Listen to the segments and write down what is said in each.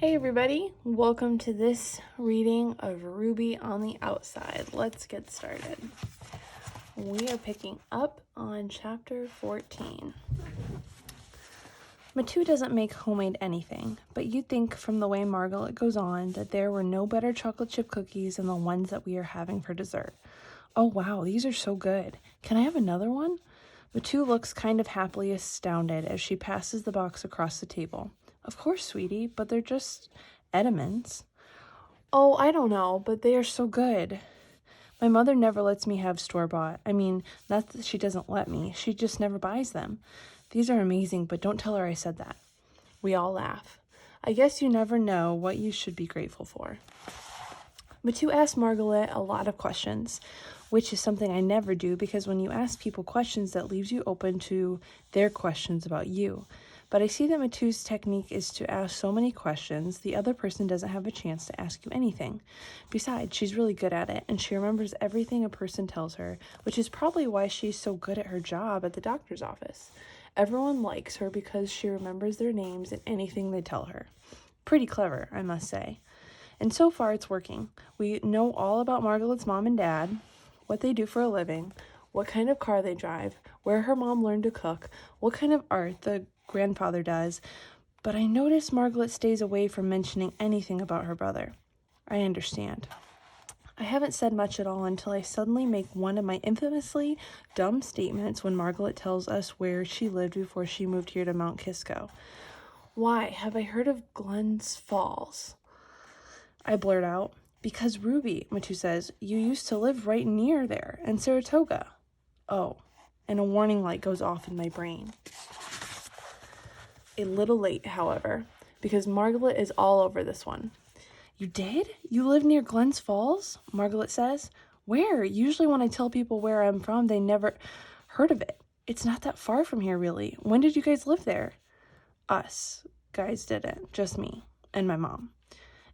Hey everybody, welcome to this reading of Ruby on the Outside. Let's get started. We are picking up on chapter 14. Matu doesn't make homemade anything, but you'd think from the way Margaret goes on that there were no better chocolate chip cookies than the ones that we are having for dessert. Oh wow, these are so good. Can I have another one? Matu looks kind of happily astounded as she passes the box across the table. Of course, sweetie, but they're just Edamons. Oh, I don't know, but they are so good. My mother never lets me have store-bought. I mean, not that she doesn't let me. She just never buys them. These are amazing, but don't tell her I said that. We all laugh. I guess you never know what you should be grateful for. Matu asked Margaret a lot of questions, which is something I never do because when you ask people questions, that leaves you open to their questions about you. But I see that Matu's technique is to ask so many questions, the other person doesn't have a chance to ask you anything. Besides, she's really good at it, and she remembers everything a person tells her, which is probably why she's so good at her job at the doctor's office. Everyone likes her because she remembers their names and anything they tell her. Pretty clever, I must say. And so far, it's working. We know all about Margaret's mom and dad, what they do for a living, what kind of car they drive, where her mom learned to cook, what kind of art the grandfather does, but I notice Margaret stays away from mentioning anything about her brother. I understand. I haven't said much at all until I suddenly make one of my infamously dumb statements when Margaret tells us where she lived before she moved here to Mount Kisco. Why, have I heard of Glens Falls? I blurt out. Because Ruby, Matu says, you used to live right near there, in Saratoga. Oh, and a warning light goes off in my brain. A little late, however, because Margaret is all over this one. You did? You live near Glens Falls? Margaret says. Where? Usually when I tell people where I'm from, they never heard of it. It's not that far from here, really. When did you guys live there? Us guys didn't, just me and my mom.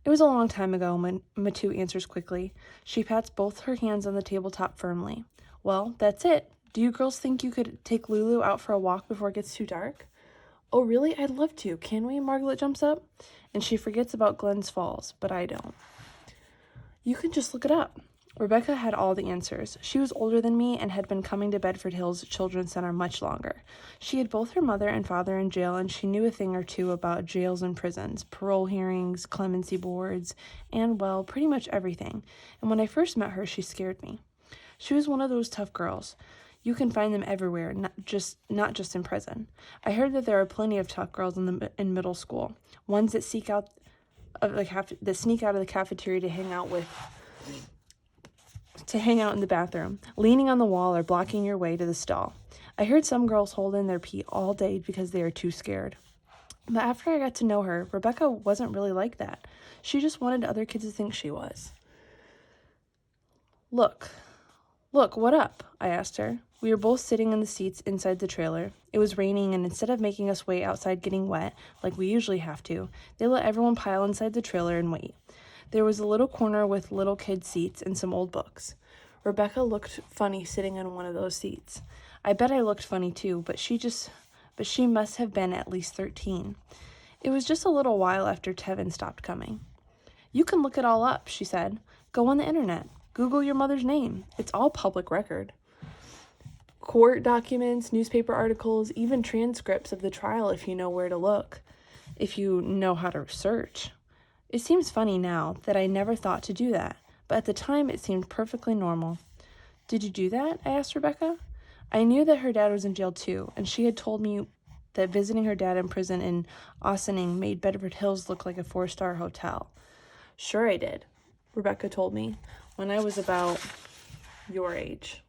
It was a long time ago, Matu answers quickly. She pats both her hands on the tabletop firmly. Well, that's it. Do you girls think you could take Lulu out for a walk before it gets too dark? Oh, really? I'd love to. Can we? Margaret jumps up. And she forgets about Glens Falls, but I don't. You can just look it up. Rebecca had all the answers. She was older than me and had been coming to Bedford Hills Children's Center much longer. She had both her mother and father in jail, and she knew a thing or two about jails and prisons, parole hearings, clemency boards, and, well, pretty much everything. And when I first met her, she scared me. She was one of those tough girls. You can find them everywhere, not just in prison. I heard that there are plenty of tough girls in middle school, ones that sneak out of the cafeteria to hang out in the bathroom, leaning on the wall or blocking your way to the stall. I heard some girls hold in their pee all day because they are too scared. But after I got to know her, Rebecca wasn't really like that. She just wanted other kids to think she was. Look, what up? I asked her. We were both sitting in the seats inside the trailer. It was raining, and instead of making us wait outside getting wet, like we usually have to, they let everyone pile inside the trailer and wait. There was a little corner with little kid seats and some old books. Rebecca looked funny sitting in one of those seats. I bet I looked funny too, but she must have been at least 13. It was just a little while after Tevin stopped coming. You can look it all up, she said. Go on the internet. Google your mother's name. It's all public record. Court documents, newspaper articles, even transcripts of the trial if you know where to look, if you know how to search. It seems funny now that I never thought to do that, but at the time it seemed perfectly normal. Did you do that? I asked Rebecca. I knew that her dad was in jail too, and she had told me that visiting her dad in prison in Ossining made Bedford Hills look like a 4-star hotel. Sure I did, Rebecca told me, when I was about your age.